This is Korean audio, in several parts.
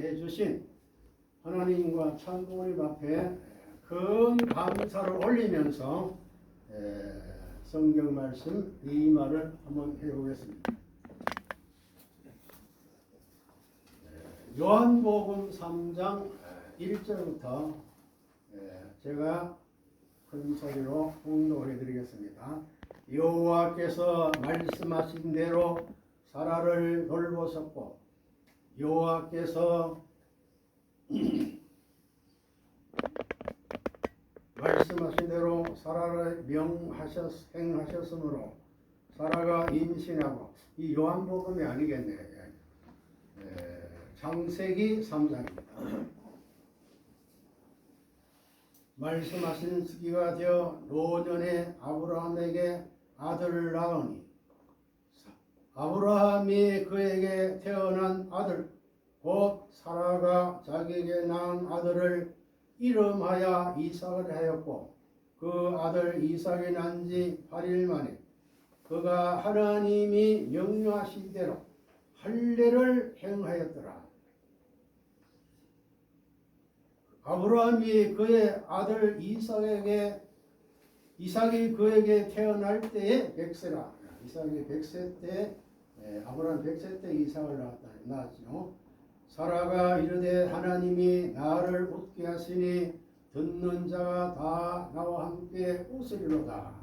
해주신 하나님과 참 부모님 앞에 큰 감사를 올리면서 성경 말씀 이 말을 한번 해보겠습니다. 요한복음 3장 1절부터 제가 큰 소리로 봉독해 드리겠습니다. 여호와께서 말씀하신 대로 사라를 돌보셨고 여호와께서 말씀하신 대로 사라를 행하셨으므로 사라가 임신하고 이 요한복음이 아니겠네요. 창세기 3장입니다. 말씀하신 시기가 되어 노년에 아브라함에게 아들을 낳으니 아브라함이 그에게 태어난 아들 곧 사라가 자기에게 낳은 아들을 이름하여 이삭을 하였고 그 아들 이삭이 난 지 8일 만에 그가 하나님이 명령하신 대로 할례를 행하였더라. 아브라함이 그의 아들 이삭이 그에게 태어날 때에 100세라. 이삭이 100세 때 아브라함 100세 때 이삭을 낳았죠. 사라가 이르되 하나님이 나를 웃게 하시니 듣는 자가 다 나와 함께 웃으리로다.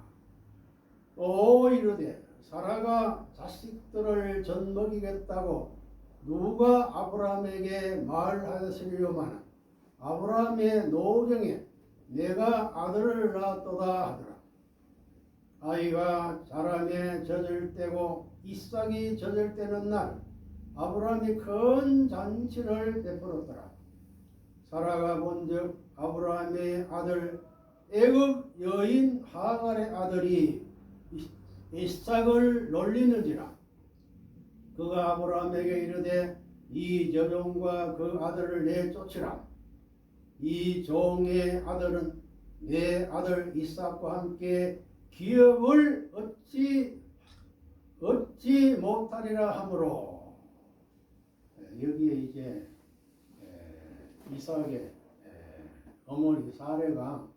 또 이르되 사라가 자식들을 젖먹이겠다고 누가 아브라함에게 말하였으리요마나 아브라함의 노경에 내가 아들을 낳았도다 하더라. 아이가 자라매 젖을 때고 이삭이 젖을 때는 날 아브라함이 큰 잔치를 베풀었더라. 사라가 본즉 아브라함의 아들 애굽 여인 하갈의 아들이 이삭을 놀리는지라. 그가 아브라함에게 이르되 이 여종과 그 아들을 내쫓으라. 이 종의 아들은 내 아들 이삭과 함께 기업을 얻지 못하리라 하므로 여기에 이제 이삭의 어머니 사레가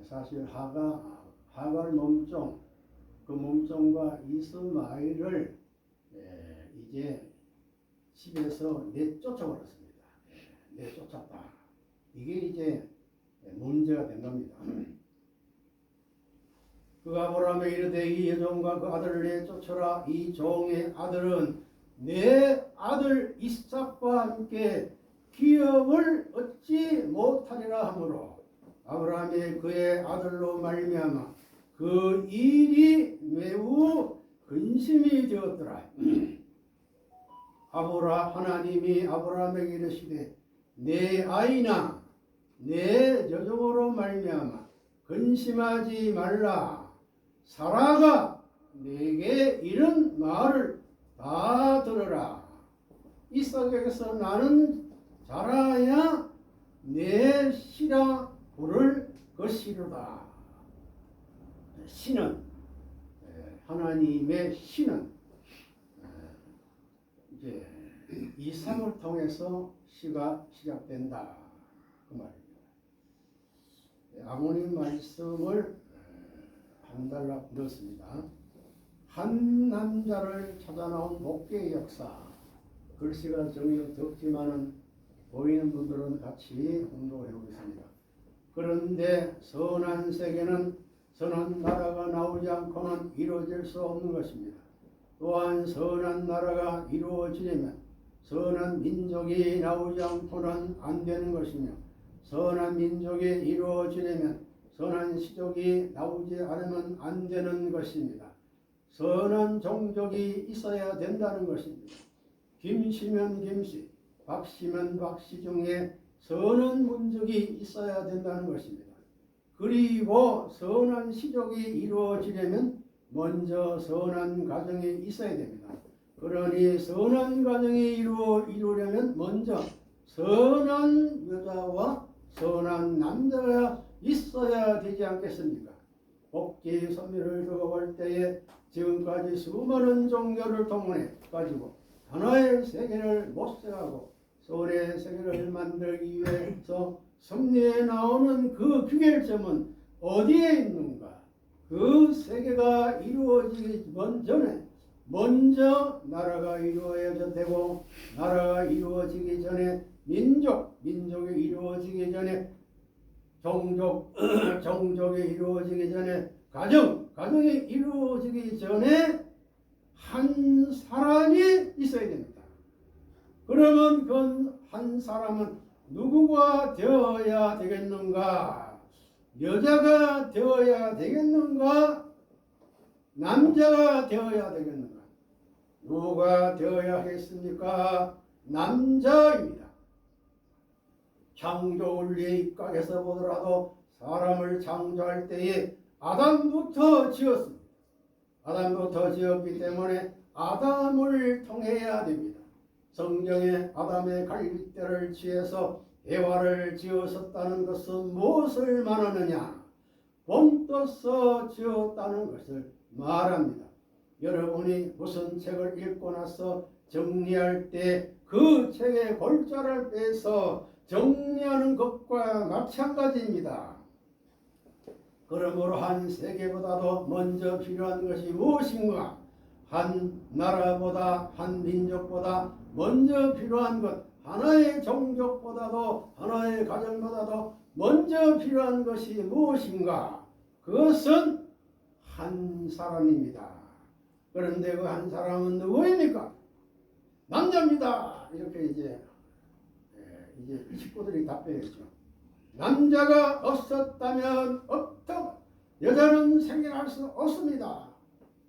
사실 하갈 몸종 그 몸종과 이스마엘을 이제 집에서 내쫓아버렸습니다. 내쫓았다. 이게 이제 문제가 된 겁니다. 그 아브라함에 이르되 이 여종과 그 아들을 내쫓으라. 이 종의 아들은 내 아들 이삭과 함께 기업을 얻지 못하리라 하므로 아브라함이 그의 아들로 말미암아 그 일이 매우 근심이 되었더라. 하나님이 아브라함에게 이르시되 내 아이나 내 여종으로 말미암아 근심하지 말라. 사라가 내게 이런 말을 다 들으라. 이삭에게서 나는 자라야 내 씨라 부를 것이로다. 씨는 하나님의 씨는 이제 이삭을 통해서 씨가 시작된다 그 말입니다. 아모님 말씀을 한 달락 넣었습니다. 한 남자를 찾아 나온 목계의 역사. 글씨가 정녕 덥지만은 보이는 분들은 같이 공독해 보겠습니다. 그런데 선한 세계는 선한 나라가 나오지 않고는 이루어질 수 없는 것입니다. 또한 선한 나라가 이루어지려면 선한 민족이 나오지 않고는 안 되는 것이며 선한 민족이 이루어지려면 선한 시족이 나오지 않으면 안 되는 것입니다. 선한 종족이 있어야 된다는 것입니다. 김씨면 김씨, 박씨면 박씨 중에 선한 민족이 있어야 된다는 것입니다. 그리고 선한 시족이 이루어지려면 먼저 선한 가정이 있어야 됩니다. 그러니 선한 가정이 이루려면 먼저 선한 여자와 선한 남자가 있어야 되지 않겠습니까? 복지 선미를 두고 볼 때에 지금까지 수많은 종교를 동원해 가지고 하나의 세계를 모색하고 소원의 세계를 만들기 위해서 섭리에 나오는 그 귀결점은 어디에 있는가? 그 세계가 이루어지기 전에 먼저 나라가 이루어야 되고, 나라가 이루어지기 전에 민족이 이루어지기 전에 종족이 이루어지기 전에 가정이 이루어지기 전에 한 사람이 있어야 됩니다. 그러면 그 한 사람은 누구가 되어야 되겠는가? 여자가 되어야 되겠는가? 남자가 되어야 되겠는가? 누가 되어야 하겠습니까? 남자입니다. 창조 원리의 입각에서 보더라도 사람을 창조할 때에 아담부터 지었습니다. 아담부터 지었기 때문에 아담을 통해야 됩니다. 성경에 아담의 갈빗대를 취해서 에와를 지었었다는 것은 무엇을 말하느냐? 본떠서 지었다는 것을 말합니다. 여러분이 무슨 책을 읽고 나서 정리할 때 그 책의 골자를 빼서 정리하는 것과 마찬가지입니다. 그러므로 한 세계보다도 먼저 필요한 것이 무엇인가? 한 나라보다, 한 민족보다 먼저 필요한 것, 하나의 종족보다도, 하나의 가정보다도 먼저 필요한 것이 무엇인가? 그것은 한 사람입니다. 그런데 그 한 사람은 누구입니까? 남자입니다. 이렇게 이제 식구들이 답변했죠. 남자가 없었다면 여자는 생겨날 수 없습니다.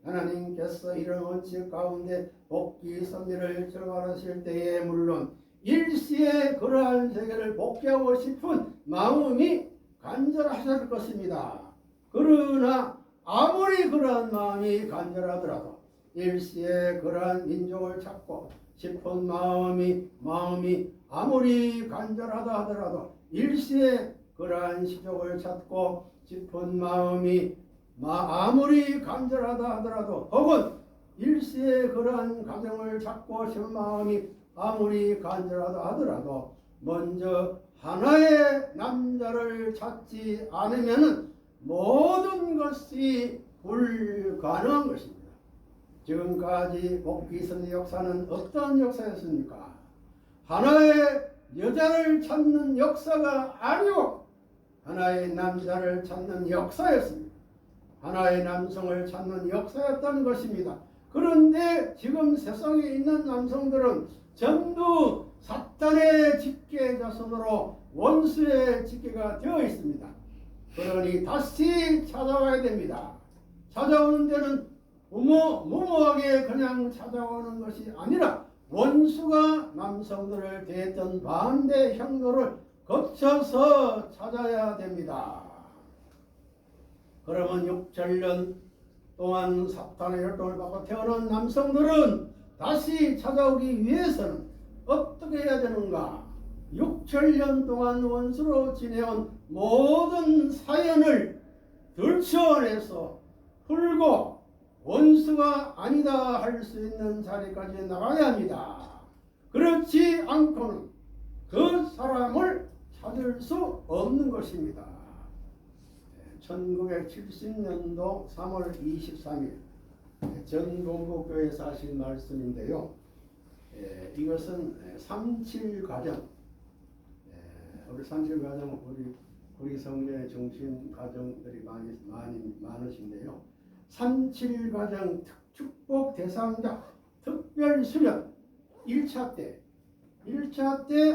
하나님께서 이런 원칙 가운데 복귀 섭리를 정하실 때에 물론 일시에 그러한 세계를 복귀하고 싶은 마음이 간절하실 것입니다. 그러나 아무리 그러한 마음이 간절하더라도 일시에 그러한 민족을 찾고 싶은 마음이 아무리 간절하다 하더라도 일시에 그러한 시족을 찾고 싶은 마음이 아무리 간절하다 하더라도, 혹은 일시에 그러한 가정을 찾고 싶은 마음이 아무리 간절하다 하더라도 먼저 하나의 남자를 찾지 않으면 모든 것이 불가능한 것입니다. 지금까지 복귀선의 역사는 어떤 역사였습니까? 하나의 여자를 찾는 역사가 아니고 하나의 남자를 찾는 역사였습니다. 하나의 남성을 찾는 역사였던 것입니다. 그런데 지금 세상에 있는 남성들은 전부 사탄의 직계 자손으로 원수의 직계가 되어 있습니다. 그러니 다시 찾아와야 됩니다. 찾아오는 데는 무모하게 그냥 찾아오는 것이 아니라 원수가 남성들을 대했던 반대 형도를 거쳐서 찾아야 됩니다. 그러면 6천년 동안 사탄의 혈통을 받고 태어난 남성들은 다시 찾아오기 위해서는 어떻게 해야 되는가? 6천년 동안 원수로 지내온 모든 사연을 들춰내서 풀고 원수가 아니다 할 수 있는 자리까지 나가야 합니다. 그렇지 않고는 그 사람을 찾을 수 없는 것입니다. 1970년도 3월 23일 전동국교에서 하신 말씀인데요. 이것은 37가정, 우리 37가정 우리 성전의 중심 가정들이 많으신데요. 37가정 축복 대상자 특별 수련 1차 때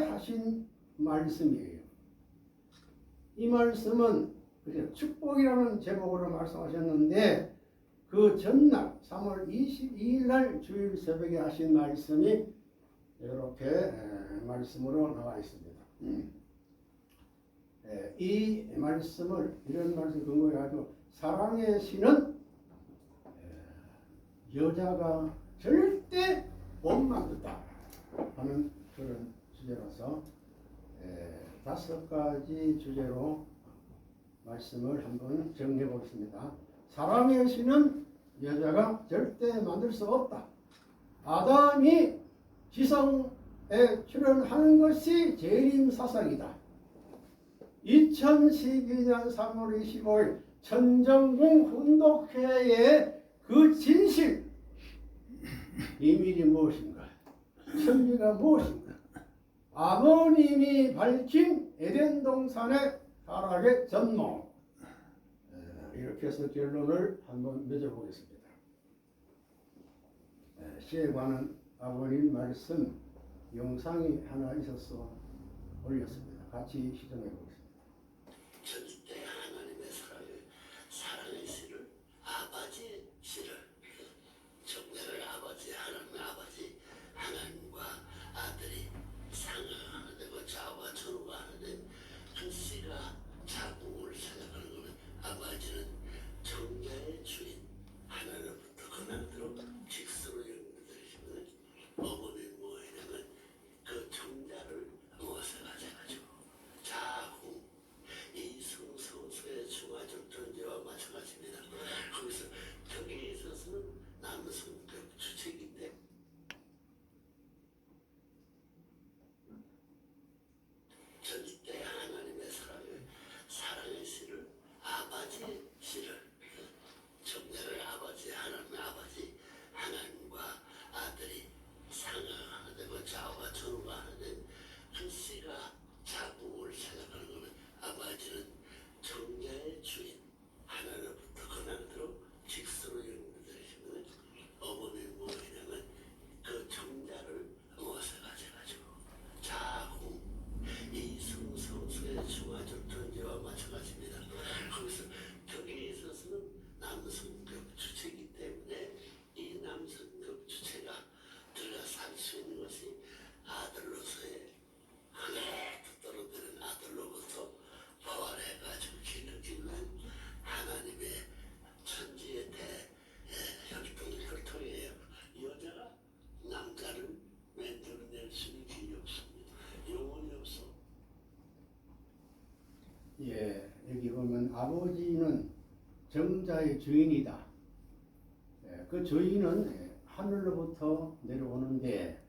하신 말씀이에요. 이 말씀은 축복이라는 제목으로 말씀하셨는데 그 전날 3월 22일 날 주일 새벽에 하신 말씀이 이렇게 말씀으로 나와 있습니다. 이 말씀을 이런 말씀 근거해 가지고 사랑의 신은 여자가 절대 못 만든다 하는 그런 주제라서 5가지 주제로 말씀을 한번 정리해 보겠습니다. 사랑의 신은 여자가 절대 만들 수 없다. 아담이 지성 출연하는 것이 재림사상이다. 2012년 3월 25일 천정궁 훈독회의 그 진실, 비밀이 무엇인가? 천리가 무엇인가? 아버님이 밝힌 에덴 동산의 타락의 전모. 이렇게 해서 결론을 한번 맺어보겠습니다. 시에 관한 아버님 말씀 영상이 하나 있어서 올렸습니다. 같이 시청해 보겠습니다. 절대 하나님의 사랑의 씨를 아버지 씨를 정대를 아버지 하나님과 아들이 상응하는 데고 좌우와 좌우가 하는 그 씨가 자궁을 생각하는 것은 아버지는 정자의 주인 하나님부터 그날대로 직수로 연결되시면 어머니 모이는 그 정자를 무엇을 가져가지고 자궁 이성성소의 중화적 존재와 마찬가지입니다. 거기서 거기에 있어서는 남성적 주체인데 절대 하나님의 사랑의 씨를 아버지 씨를 정대를 아버지 하나님과 아들이 상응하는 데고 좌우와 좌우가 하는 그 씨가 자궁을 생각하는 것은 아버지는 정자의 주인 하나님부터 그날대로 직수로 연결되시면 어머니 모이는 그 정자를 무엇을 가져가지고 자궁 이성성소의 중화적 존재와 마찬가지입니다. 거기서 거기에 있어서는 남성적 주체이기 때문에 이 남성적 주체가 들어가 살 수 있는 것이 아들로서의 하늘에 떨어지는 아들로부터 부활해가지고 기능짓는 하나님의 천지의 혈통이에요. 여자가 남자를 만들어낼 수 있는 길이 없습니다. 영혼이 없어. 여기 보면 아버지는 정자의 주인이다. 그 주인은 하늘로부터 내려오는데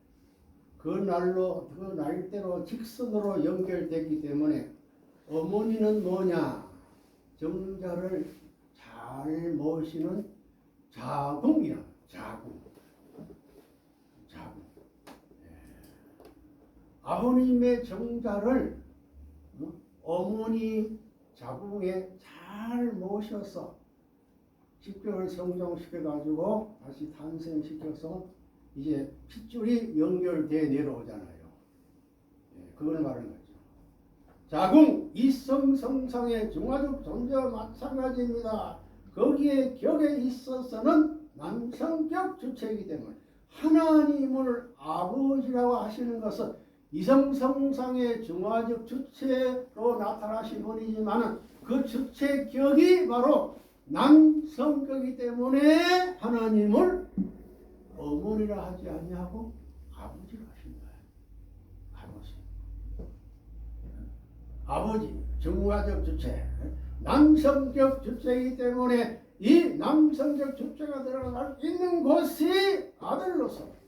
그 날대로 직선으로 연결됐기 때문에 어머니는 뭐냐? 정자를 잘 모시는 자궁이야. 자궁. 아버님의 정자를 어머니 자궁에 잘 모셔서 십계월 성장시켜가지고 다시 탄생시켜서 이제 핏줄이 연결돼 내려오잖아요. 그걸 말하는 거죠. 자궁 이성성상의 중화적 존재와 마찬가지입니다. 거기에 격에 있어서는 남성격 주체이기 때문에 하나님을 아버지라고 하시는 것은 이성성상의 중화적 주체로 나타나신 분이지만 그 주체격이 바로 남성격이기 때문에 하나님을 어머니라 하지 아니하고 아버지라 하신 거예요. 아버지 중화적 주체, 남성적 주체이기 때문에 이 남성적 주체가 들어갈 있는 곳이 아들로서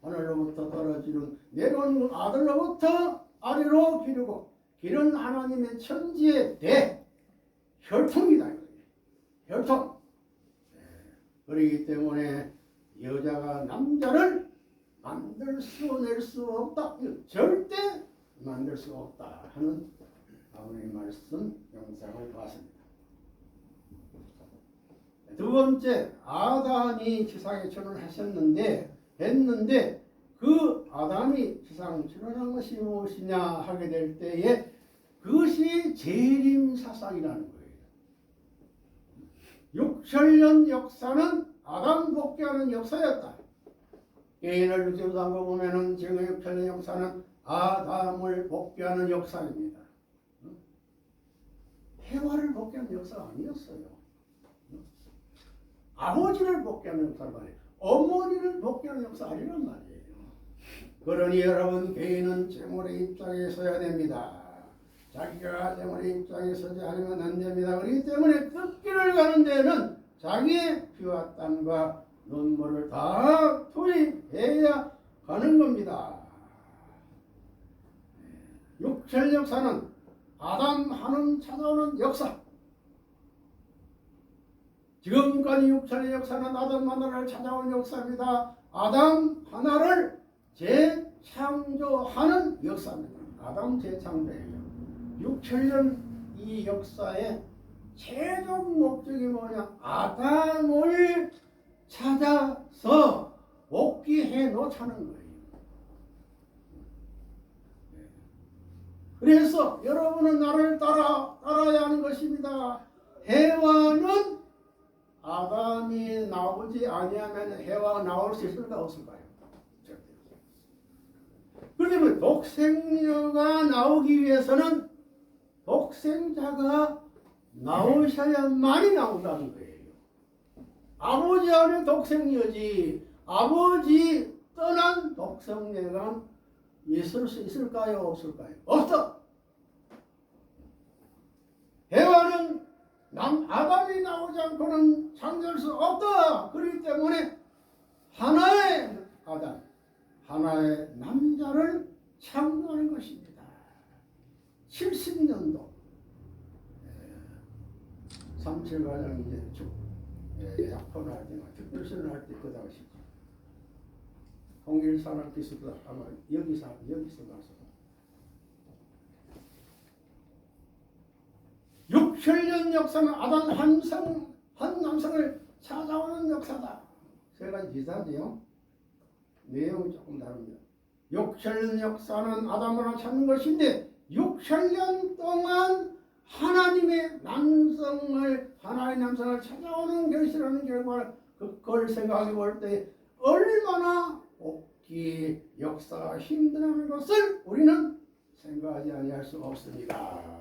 하늘로부터 떨어지는 내려오는 아들로부터 아래로 기르고 기른 하나님의 천지의 혈통이다. 혈통. 그렇기 때문에 여자가 남자를 낼 수 없다. 절대 만들 수 없다 하는 아버님의 말씀 영상을 봤습니다. 두 번째, 아담이 지상에 출현했는데 그 아담이 지상 출현한 것이 무엇이냐 하게 될 때에 그것이 재림사상이라는 거예요. 6천년 역사는 아담 복귀하는 역사였다. 개인을 유지하고 보면은 지금 6천년 역사는 아담을 복귀하는 역사입니다. 해와를 복귀하는 역사가 아니었어요. 아버지를 복귀하는 역사가 아니에요. 어머니를 복귀하는 역사 아니란 말이에요. 그러니 여러분 개인은 제물의 입장에 서야 됩니다. 자기가 제물의 입장에 서지 않으면 안 됩니다. 그렇기 때문에 끝길을 가는 데는 자기의 피와 땀과 눈물을 다 투입해야 가는 겁니다. 육체 역사는 아담 하나님 찾아오는 역사. 지금까지 육체 역사는 아담 하나를 찾아온 역사입니다. 아담 하나를 재창조하는 역사입니다. 아담 재창조예요. 6천년 이 역사의 최종 목적이 뭐냐? 아담을 찾아서 복귀해 놓자는 거예요. 그래서 여러분은 나를 따라야 하는 것입니다. 해와는 아담이 나오지 아니하면 해와 나올 수 있을까 없을까요? 그러면 독생녀가 나오기 위해서는 독생자가 나오셔야만이 나온다는 거예요. 아버지 안에 독생녀지 아버지 떠난 독생녀가 있을 수 있을까요? 없을까요? 없어. 해와는 아담이 나오지 않고는 창조할 수 없다. 그렇기 때문에 하나의 아담, 하나의 남자를 창조하는 것입니다. 70년도 37과장 이제 쭉 약혼을 할 때나 특별선을 할 때 그 당시 통일산업기술도 아마 여기서 나서 6천년 역사는 아담 한 남성을 찾아오는 역사다. 세 가지 비슷하지요? 내용이 조금 다릅니다. 6천년 역사는 아담을 찾는 것인데 6천년 동안 하나님의 하나의 남성을 찾아오는 것이라는 결과를 그걸 생각해 볼 때 얼마나 복귀 역사가 힘들다는 것을 우리는 생각하지 아니할 수 없습니다.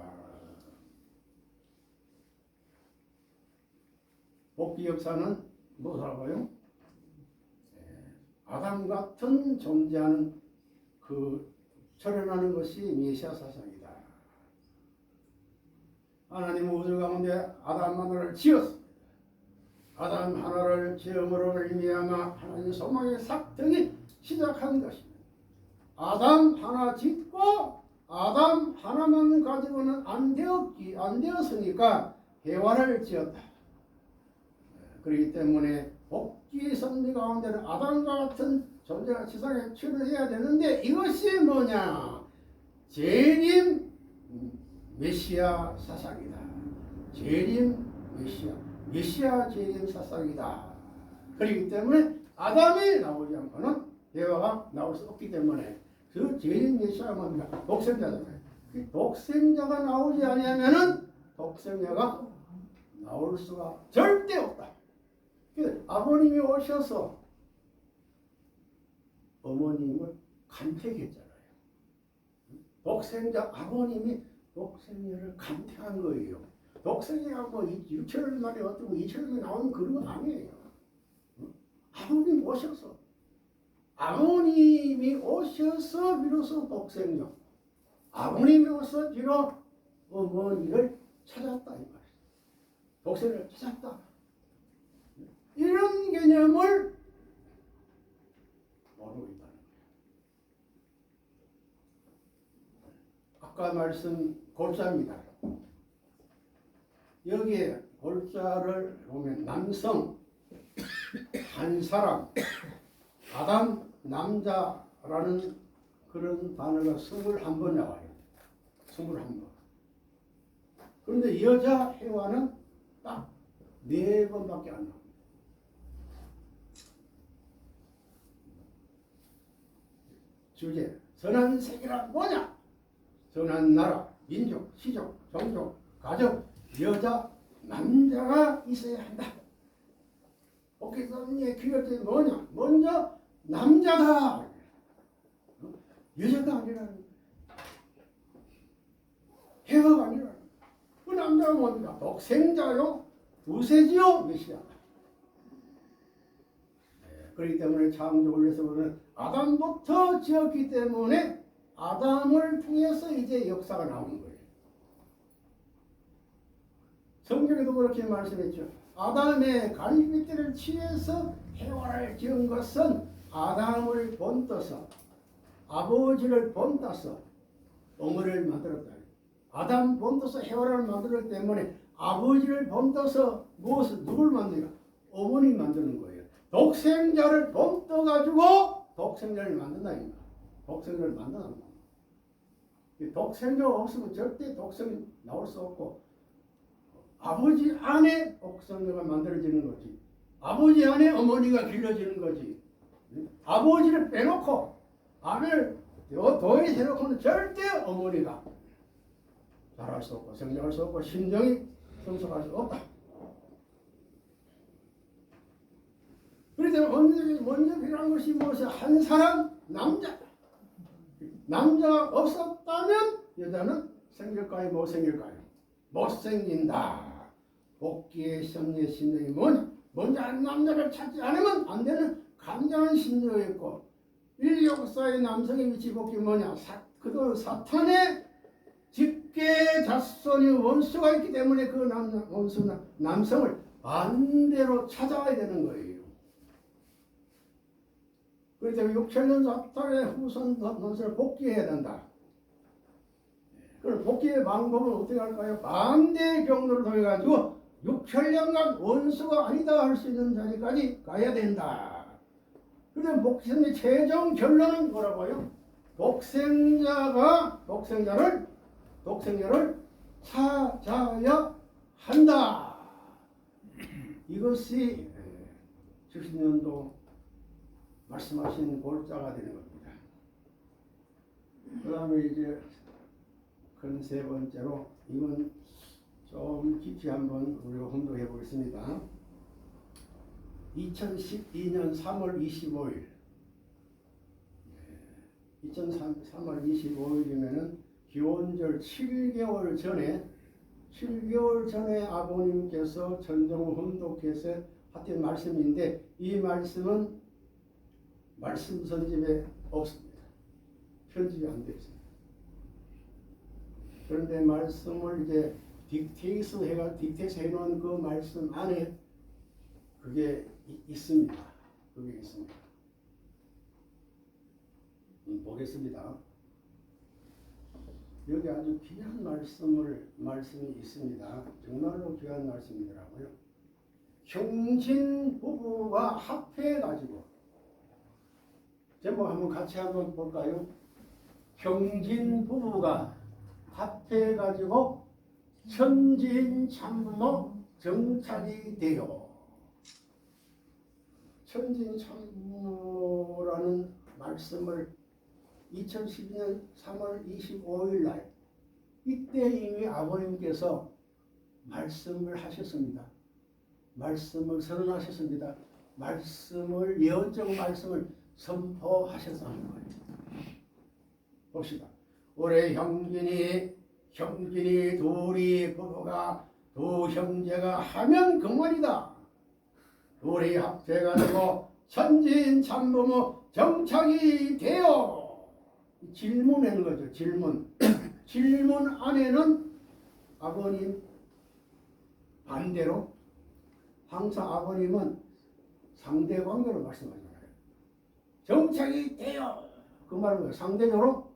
복귀 역사는 무엇이라고요? 아담 같은 존재하는 그 철현하는 것이 메시아 사상이다. 하나님은 우주 가운데 아담 하나를 지었습니다. 아담 하나를 지음으로 말미암아 하나님의 소망의 삭등이 시작한 것입니다. 아담 하나 짓고 아담 하나만 가지고는 안 되었으니까 해와를 지었다. 그렇기 때문에 복귀 섭리 가운데는 아담과 같은 존재가 세상에 출현해야 되는데 이것이 뭐냐? 재림 메시아 사상이다. 재림 메시아 재림 사상이다. 그렇기 때문에 아담이 나오지 않고는 해와가 나올 수 없기 때문에 그 재림 메시아가 뭡니까? 독생자잖아요. 그 독생자가 나오지 아니하면은 독생자가 나올 수가 절대 없다. 아버님이 오셔서 어머님을 간택했잖아요. 독생자 아버님이 독생자를 간택한 거예요. 독생자가 뭐 6천년 만에 어떤 2천년 만에 나오는 그런 건 아니에요. 아버님 오셔서 아버님이 오셔서 비로소 독생자 아버님이 오셔서 비로 어머니를 찾았다 이 말이에요. 독생자를 찾았다. 이런 개념을 모르고 있다는 거예요. 아까 말씀 골자입니다. 여기에 골자를 보면 남성, 한 사람, 아담, 남자라는 그런 단어가 21번 나와요. 21번. 그런데 여자 해와는 딱 4번밖에 안 나와요. 주제, 선한 세계란 뭐냐? 선한 나라, 민족, 시족, 종족, 가족, 여자, 남자가 있어야 한다. 복귀선의 기획이 뭐냐? 먼저 남자다. 여자가 아니라는 거예요. 해와가 아니라는 거예요. 그 남자가 뭡니까? 독생자요, 두세지요, 메시아. 그렇기 때문에 창조를 위해서 우리는 아담부터 지었기 때문에 아담을 통해서 이제 역사가 나오는 거예요. 성경에도 그렇게 말씀했죠. 아담의 갈빗대를 취해서 해와를 지은 것은 아담을 본떠서 아버지를 본따서 어머니를 만들었다. 아담 본떠서 헤와를 만들었기 때문에 아버지를 본떠서 누굴 만드냐? 어머니 만드는 거예요. 독생자를 본떠 가지고 독생자를 만든다. 독생자를 만든다. 독생자가 없으면 절대 독생이 나올 수 없고, 아버지 안에 독생자가 만들어지는 거지. 아버지 안에 어머니가 길러지는 거지. 아버지를 빼놓고 아들 도에 해놓고는 절대 어머니가 자랄 수 없고 성장할 수 없고 심정이 성숙할 수 없다. 그래서 먼저 필요한 것이 무엇이야? 한 사람 남자. 남자가 없었다면 여자는 생길까요? 못 생길까요? 못 생긴다. 복귀의 성의 심정이 뭐냐? 먼저 한 남자를 찾지 않으면 안 되는 간절한 심정이 있고, 이 역사의 남성의 위치 복귀 뭐냐? 그도 사탄의 직계 자손이 원수가 있기 때문에 그 남성을 반대로 찾아와야 되는 거예요. 그래서 6천년 사탄의 후손 원수를 복귀해야 된다. 그럼 복귀의 방법은 어떻게 할까요? 반대 경로를 통해 가지고 6천년간 원수가 아니다 할 수 있는 자리까지 가야 된다. 그런데 목사님의 최종 결론은 뭐라고요? 독생자를 찾아야 한다. 이것이 70년도 말씀하신 골자가 되는 겁니다. 그 다음에 이제 큰 세 번째로, 이건 좀 깊이 한번 우리가 혼동해 보겠습니다. 2012년 3월 25일 3월 25일이면은 기원절 7개월 전에 아버님께서 전정호 혼독해서 하신 말씀인데, 이 말씀은 말씀 선집에 없습니다. 편집이 안 되어 있습니다. 그런데 말씀을 이제 딕테이스 해놓은 그 말씀 안에 그게 있습니다. 그게 있습니다. 보겠습니다. 여기 아주 귀한 말씀이 있습니다. 정말로 귀한 말씀이더라고요. 형진 부부가 합해가지고, 제목 한번 같이 한번 볼까요? 형진 부부가 합해가지고 천지인 참부모 정착이 되어. 천지인 참부모라는 말씀을 2012년 3월 25일 날, 이때 이미 아버님께서 말씀을 하셨습니다. 말씀을 선언하셨습니다. 예언적 말씀을 선포하셨다는 거예요. 봅시다. 올해 형진이 둘이 부부가 두 형제가 하면 그 말이다. 둘이 합해가지고 천지인 참부모 정착이 되어. 질문하는 거죠. 질문 안에는 아버님 반대로 항상 아버님은 상대관계로 말씀하잖아요. 정착이 되어. 그 말은 상대적으로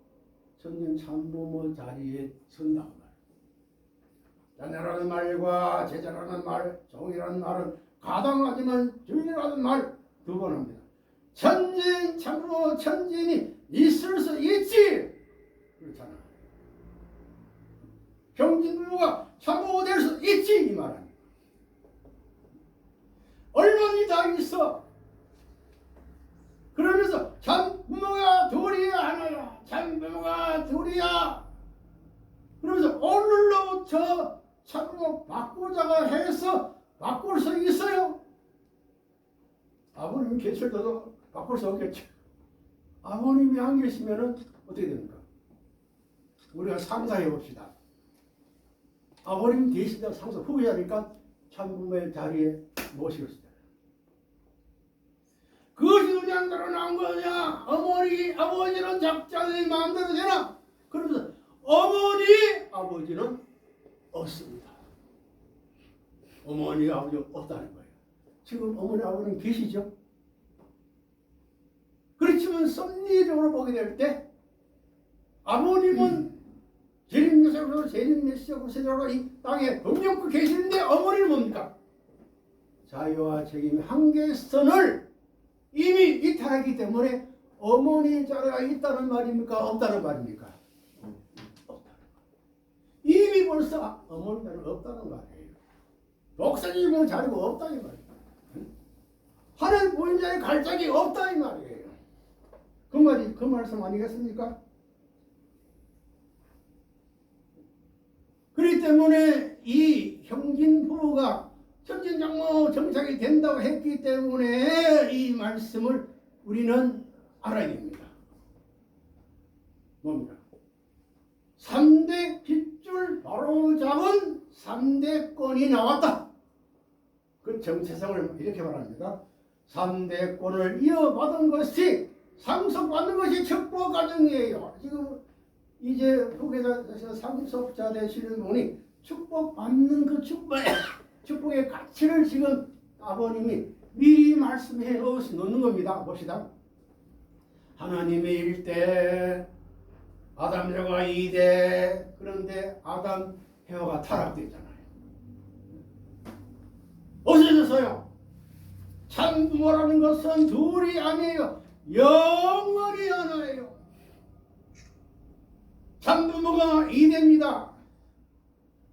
천진 참부모 자리에 선다고 말이에요. 자녀라는 말과 제자라는 말, 종이라는 말은 가당하지만 주의라는 말 두 번 합니다. 천진 참부모, 천진이 있을 수 있지. 그렇잖아. 형진부모가 참부모 될 수 있지, 이 말은. 얼마나 다 있어. 그러면서 참부모가 둘이야 하나야. 참부모가 둘이야. 그러면서 오늘로부터 참부모 바꾸자가 해서 바꿀 수 있어요? 아버님 계셔도 바꿀 수 없겠죠. 아버님이 안 계시면은 어떻게 됩니까? 우리가 상상해 봅시다. 아버님 계시다 상상 후회하니까 참부모의 자리에 모시겠습니다. 그것이 그냥 드러난 거냐? 아버지는 작자들이 마음대로 되나? 그러면서 아버지는 없습니다. 어머니, 아버지 없다는 거예요. 지금 어머니, 아버님 계시죠? 그렇지만 섭리적으로 보게 될 때 아버님은 하나님께서 세린 메시아 구세자로 이 땅에 동정코 계시는데 어머니는 뭡니까? 자유와 책임의 한계선을 이미 이탈했기 때문에 어머니 자리가 있다는 말입니까? 없다는 말입니까? 없다. 이미 벌써 어머니 자리가 없다는 말이에요. 독생이 자리가 없다 이 말이에요. 하늘 보인자의 갈짝이 없다 이 말이에요. 그 말이 그 말씀 아니겠습니까? 그렇기 때문에 이 형진 부부가 천진장모 정착이 된다고 했기 때문에 이 말씀을 우리는 알아야 됩니다. 뭡니까? 3대 핏줄 바로 잡은 3대권이 나왔다. 그 정체성을 이렇게 말합니다. 3대권을 이어받은 것이 상속받는 것이 축복 과정이에요. 지금 이제 후계자에서 상속자 되시는 분이 축복받는 그 축복의 가치를 지금 아버님이 미리 말씀해 놓는 겁니다. 봅시다. 하나님의 1대, 아담 eva 2대. 그런데 아담 에바가 타락됐잖아요. 어디서요? 참부모라는 것은 둘이 아니에요. 영원히 하나예요. 참부모가 2대입니다.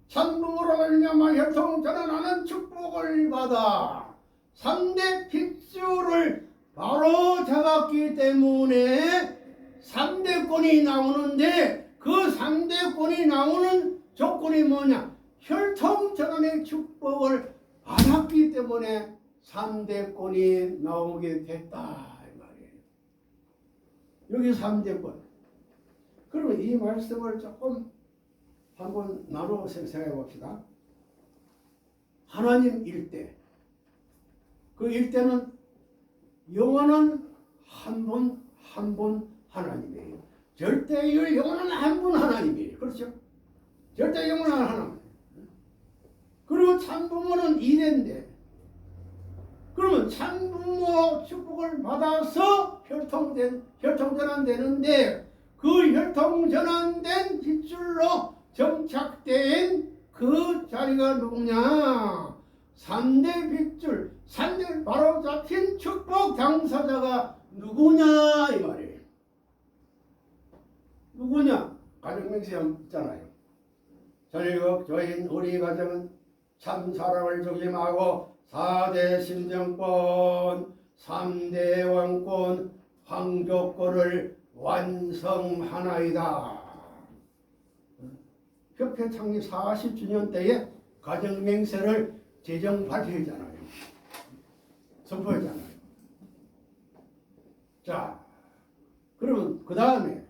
참부모로 말미암아 혈통 전환하는 축복을 받아 3대 핏줄을 바로 잡았기 때문에 3대권이 나오는데 그 3대권이 나오는 조건이 뭐냐? 혈통 전환의 축복을 받았기 때문에 3대권이 나오게 됐다 이 말이에요. 여기 3대권. 그러면 이 말씀을 조금 한번 나눠 생각해 봅시다. 하나님 1대. 그 1대는 영원한 한 분 하나님이에요. 절대의 영원한 한 분 하나님이에요. 그렇죠? 절대 영원한 하나님. 그리고 참부모는 2대인데 그러면 참부모 축복을 받아서 혈통전환되는데 그 혈통전환된 핏줄로 정착된 그 자리가 누구냐? 3대 핏줄, 3대 바로 잡힌 축복 당사자가 누구냐 이 말이에요. 누구냐? 가정명세 있잖아요. 전일국 조인 우리 가정은 참 사랑을 중심하고 4대 심정권, 3대 왕권, 황조권을 완성하나이다. 협회 창립 40주년 때에 가정맹세를 제정 발표했잖아요. 선포했잖아요. 자, 그러면 그 다음에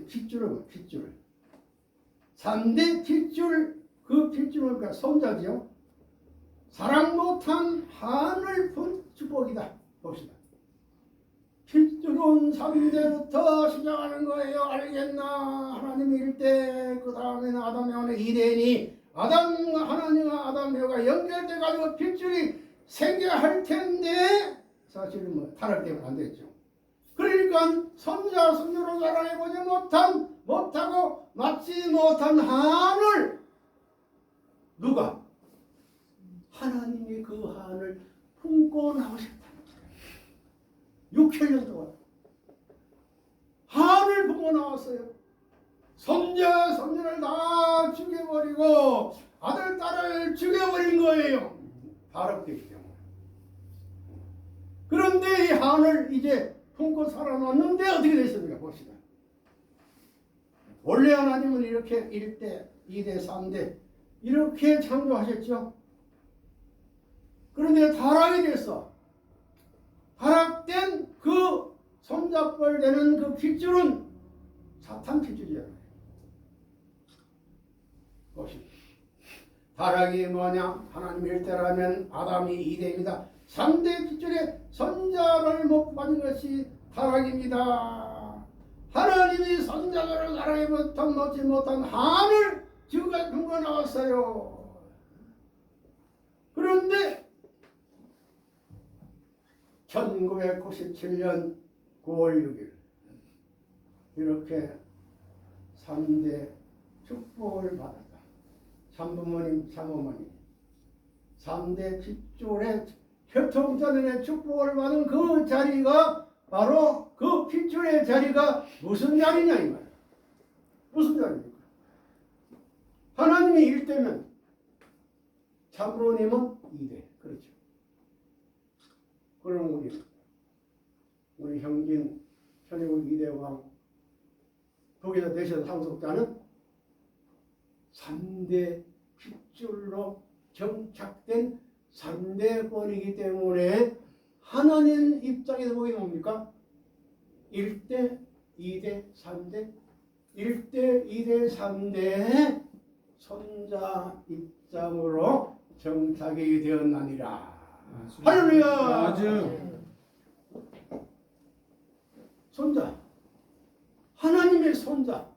핏줄은 핏줄. 3대 핏줄, 그 핏줄은 그러니까 손자죠. 사랑 못한 한을 푼 축복이다. 봅시다. 핏줄은 3대부터 시작하는 거예요. 알겠나? 하나님이 1대, 그 다음에는 아담 에바는 2대니 하나님과 아담 에바가 연결돼 가지고 핏줄이 생겨야 할 텐데 사실은 뭐 타락되면 안 되죠. 그러니까 손자 손녀로 자라해보지 못하고 맞지 못한 한을 누가? 하나님이 그 한을 품고 나오셨다는 거예요. 600년 동안 한을 품고 나왔어요. 손자 손녀를 다 죽여버리고 아들 딸을 죽여버린 거예요. 타락되기 때문에. 그런데 이 한을 이제 품고 살아났는데 어떻게 됐습니까? 봅시다. 원래 하나님은 이렇게 1대, 2대, 3대 이렇게 창조하셨죠. 그런데 타락이 됐어. 타락된 그 손잡벌 되는 그 핏줄은 사탄 핏줄이잖아요. 봅시다. 타락이 뭐냐? 하나님 1대라면 아담이 2대입니다. 3대 핏줄에 손자를 못 받은 것이 타락입니다. 하나님이 손자를 사랑해부터 놓지 못한 한을 지구가 품고 나왔어요. 그런데 1997년 9월 6일 이렇게 3대 축복을 받았다. 참부모님, 참어머니 3대 핏줄의 혈통자들의 축복을 받은 그 자리가 바로 그 핏줄의 자리가 무슨 자리냐 이 말이야. 무슨 자리입니까? 하나님이 1대면 참부모님은 2대. 그렇죠. 그럼 우리 형진 천일국 2대 왕 거기서 대신 상속자는 3대 핏줄로 정착된 3대 권이기 때문에 하나님 입장에서 보기 뭡니까? 1대, 2대, 3대 1대, 2대, 3대 손자 입장으로 정착이 되었나니라. 할렐루야. 손자, 하나님의 손자,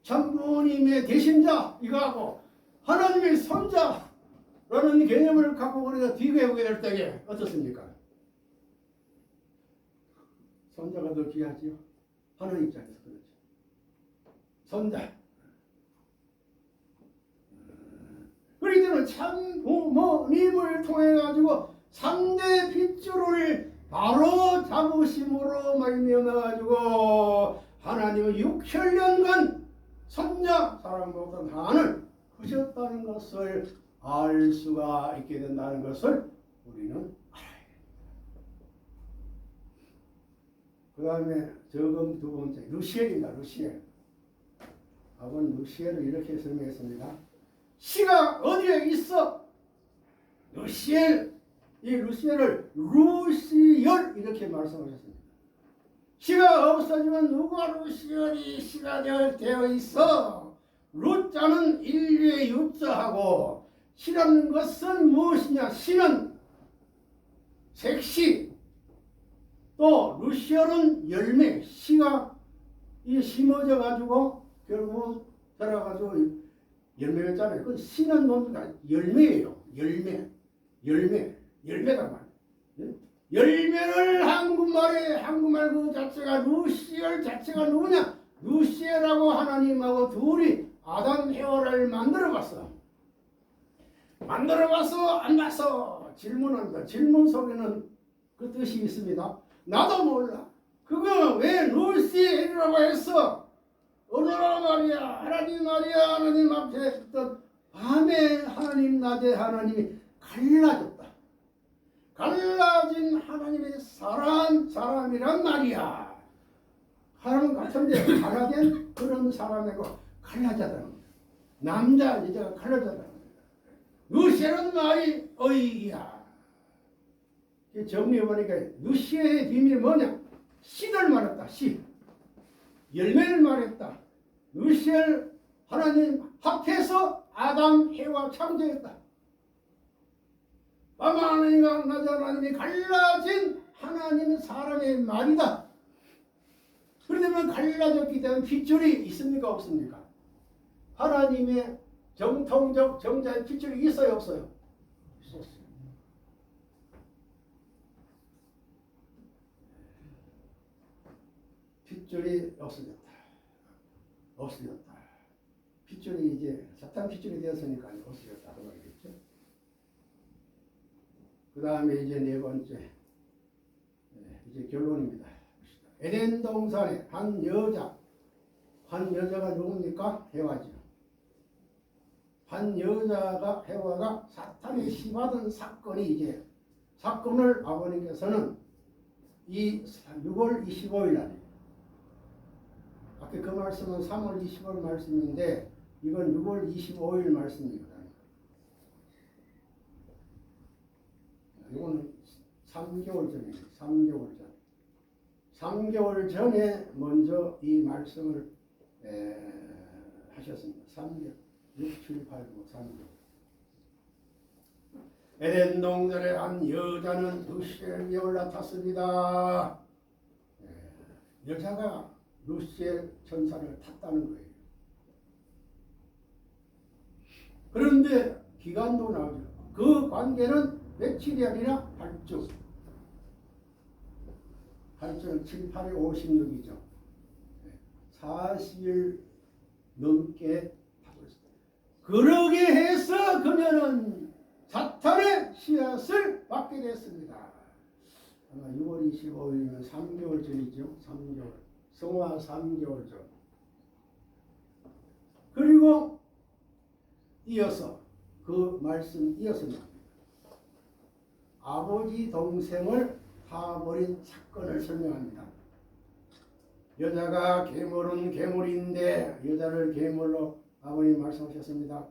참부모님의 대신자 이거하고 하나님의 손자라는 개념을 갖고 우리가 비교해보게 될 때에 어떻습니까? 손자가 더 귀하지요. 하나님 입장에서 그렇죠. 손자. 그렇기 때문에 참부모님을 통해 가지고 3대 핏줄을 바로 잡으심으로 말미암아 가지고 하나님은 6천년간 손자 사랑받던 한을 하셨다는 것을 알 수가 있게 된다는 것을 우리는 알아야 됩니다. 그 다음에 저금 두 번째 루시엘입니다. 루시엘. 아버는 루시엘을 이렇게 설명했습니다. 시가 어디에 있어? 루시엘. 이 루시엘을 루시열 이렇게 말씀하셨습니다. 시가 없어지면 누가 루시엘이 시가 되어 있어? 루자는 인류의 유자하고 시라는 것은 무엇이냐? 시는 색시 또 루시얼은 열매. 시가 이 심어져 가지고 결국 자라가지고 열매를 짜요. 그 시는 뭡니까? 열매예요. 열매단 말이에요. 열매를 한국말 그 자체가 루시엘 자체가 누구냐? 루시엘하고 하나님하고 둘이 아담 헤어를 만들어봤어. 안 봤어? 질문한다. 질문 속에는 그 뜻이 있습니다. 나도 몰라. 그거 왜 루시엘이라고 했어? 오늘아 말이야. 하나님 말이야. 하나님 앞에 있던 밤에 하나님 낮에 하나님이 갈라졌다. 갈라진 하나님의 사람이란 말이야. 사람 같은데 갈라진 그런 사람이고 갈라졌다는 거야. 남자 여자가 갈라졌다는 거야. 루시엘은 말이 어이야. 정리해보니까 루시엘의 비밀이 뭐냐? 씨를 말했다. 씨. 열매를 말했다. 루시엘 하나님 합해서 아담 해와 창조했다. 밤 하나님과 낮 하나님이 갈라진 하나님은 사람의 말이다. 그러면 갈라졌기 때문에 핏줄이 있습니까 없습니까? 하나님의 정통적 정자의 핏줄이 있어요 없어요? 있었어요. 핏줄이 없어졌다. 핏줄이 이제 사탄 핏줄이 되었으니까 없어졌다 그 말이겠죠. 그 다음에 이제 네 번째 이제 결론입니다. 에덴 동산에 한 여자가 누굽니까? 해와죠. 한 여자가 해와가 사탄에 시받은 사건이 이제 사건을 아버님께서는 이 6월 25일 날 아까 그 말씀은 3월 25일 말씀인데 이건 6월 25일 말씀입니다. 이거는 3개월 전이에요. 3개월 전. 3개월 전에 먼저 이 말씀을 하셨습니다. 3개월. 6, 7, 8, 9, 3개월. 에덴 동산에 한 여자는 루시엘 위에 올라탔습니다. 여자가 루시엘 천사를 탔다는 거예요. 그런데 기간도 나오죠. 그 관계는 며칠이 아니라 8주. 8주는 7, 8에 56이죠. 40일 넘게 하고 있습니다. 그러게 해서 그녀는 사탄의 씨앗을 받게 됐습니다. 아마 6월 25일이면 3개월 전이죠. 3개월. 성화 3개월 전. 그리고 이어서 그 말씀 이어서 나옵니다. 아버지 동생을 파버린 사건을 설명합니다. 여자가 괴물은 괴물인데 여자를 괴물로 아버님 말씀하셨습니다.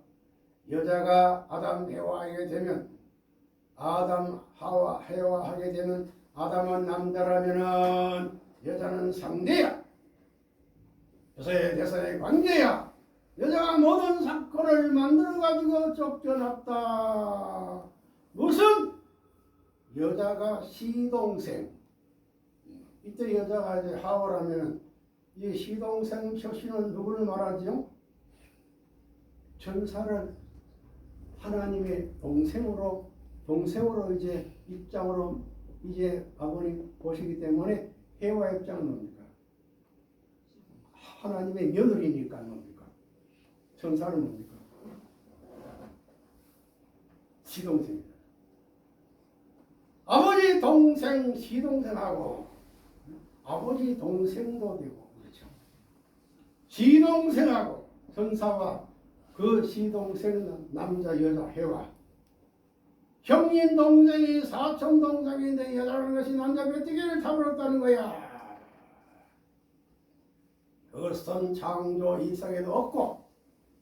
여자가 아담 해와하게 되면 아담 하와 해와하게 되면 아담은 남자라면은 여자는 상대야. 여자의 대사의 관계야. 여자가 모든 사건을 만들어가지고 쫓겨났다. 무슨? 여자가 시동생. 이때 여자가 이제 하와라면 이 시동생 표시는 누구를 말하지요? 천사를 하나님의 동생으로 이제 입장으로 이제 아버님 보시기 때문에 해와 입장은 뭡니까? 하나님의 며느리니까 뭡니까? 천사는 뭡니까? 시동생입니다. 아버지 동생 시동생하고 아버지 동생도 되고 그렇죠. 시동생하고 천사와 그 시동생은 남자 여자 해와 형님 동생이 사촌 동생인데 여자라는 것이 남자 메뚜기를 타버렸다는 거야. 그것은 창조 이상에도 없고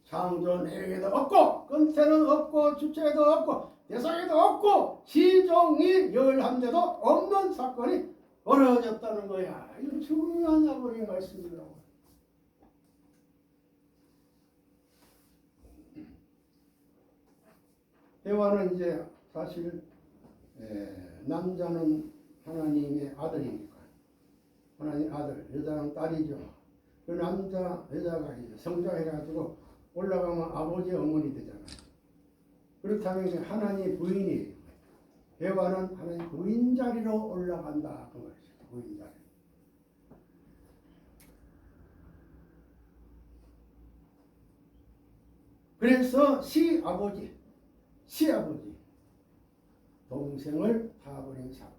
창조 내용에도 없고 끝에는 없고 주체에도 없고 대상에도 없고 시종이 열한데도 없는 사건이 벌어졌다는 거야. 이건 중요한 아버지의 말씀이라고. 해와는 이제 사실 남자는 하나님의 아들이니까 하나님 아들, 여자는 딸이죠. 그 남자, 여자가 이제 성장해가지고 올라가면 아버지 어머니 되잖아요. 그렇다면 이제 하나님 부인이 해와는 하나님 부인 자리로 올라간다 그 말이죠. 부인 자리. 그래서 시아버지 동생을 타버린 사건.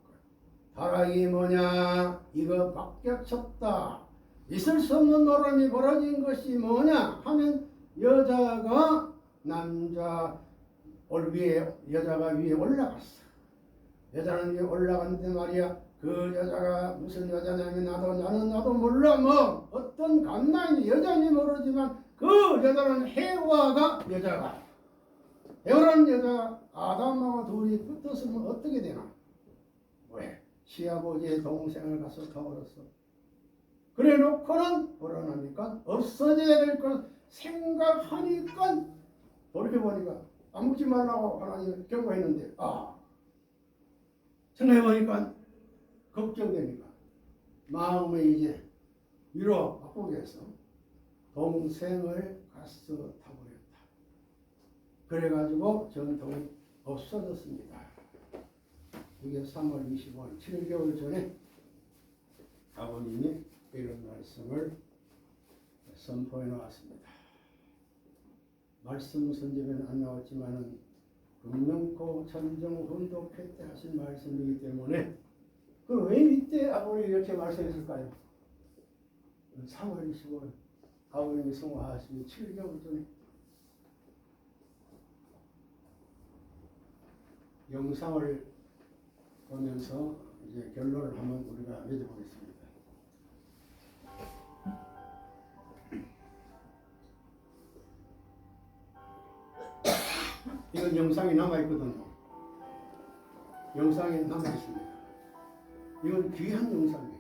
다락이 뭐냐? 이거 바뀌었다. 있을 수 없는 노름이 벌어진 것이 뭐냐 하면 여자가 남자 위에 여자가 위에 올라갔어. 여자는 위에 올라갔는데 말이야. 그 여자가 무슨 여자냐면 나도 몰라 뭐 어떤 갓난이 여자인지 모르지만 그 여자는 해와가 여자가 해와라는 여자가 아담하고 둘이 붙었으면 어떻게 되나? 왜? 시아버지의 동생을 가서 타버렸어. 그래 놓고는 불안하니까 없어져야 될 걸 생각하니까 돌이켜보니까 안 묻지 말라고 하나님 경고했는데 생각해보니까 걱정되니까 마음에 이제 위로 바꾸게 해서 동생을 가서 타버렸다. 그래가지고 전통이 없어졌습니다. 이게 3월 25일 7개월 전에 아버님이 이런 말씀을 선포해 놓았습니다. 말씀 선집에는 안 나왔지만은 금명코 천정 훈독회 때 하신 말씀이기 때문에 그 왜 이때 아버님이 이렇게 말씀했을까요? 3월 25일 아버님이 성화하시는 7개월 전에 영상을 보면서 이제 결론을 한번 우리가 맺어보겠습니다. 이건 영상이 남아있거든요. 영상이 남아있습니다. 이건 귀한 영상이에요.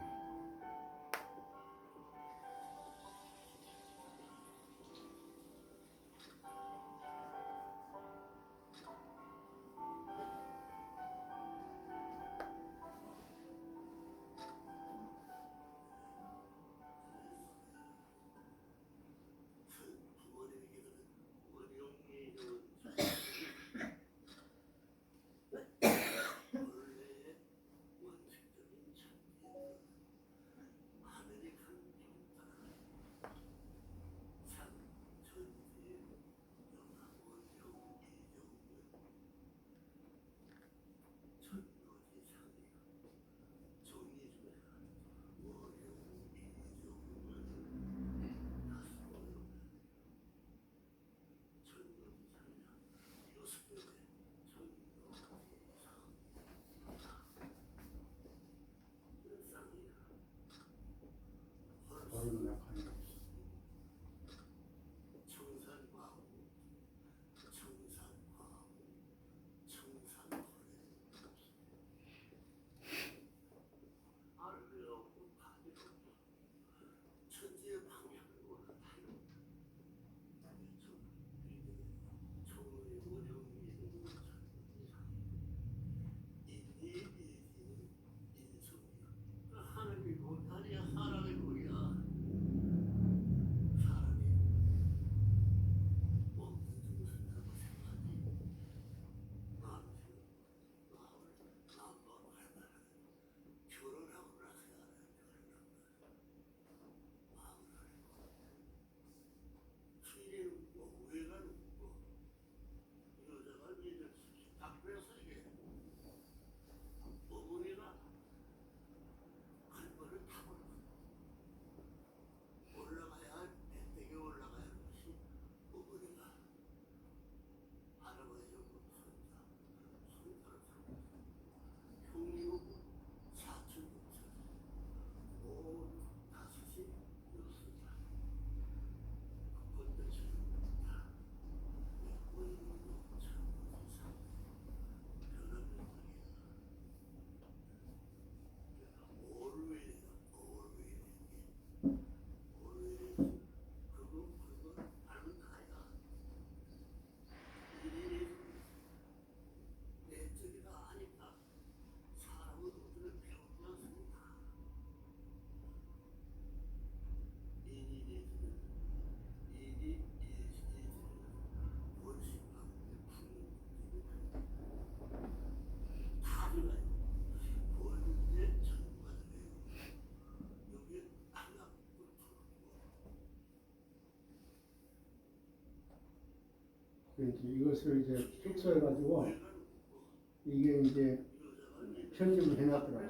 이것을 이제 축소해가지고 이게 이제 편집을 해놨더라고요.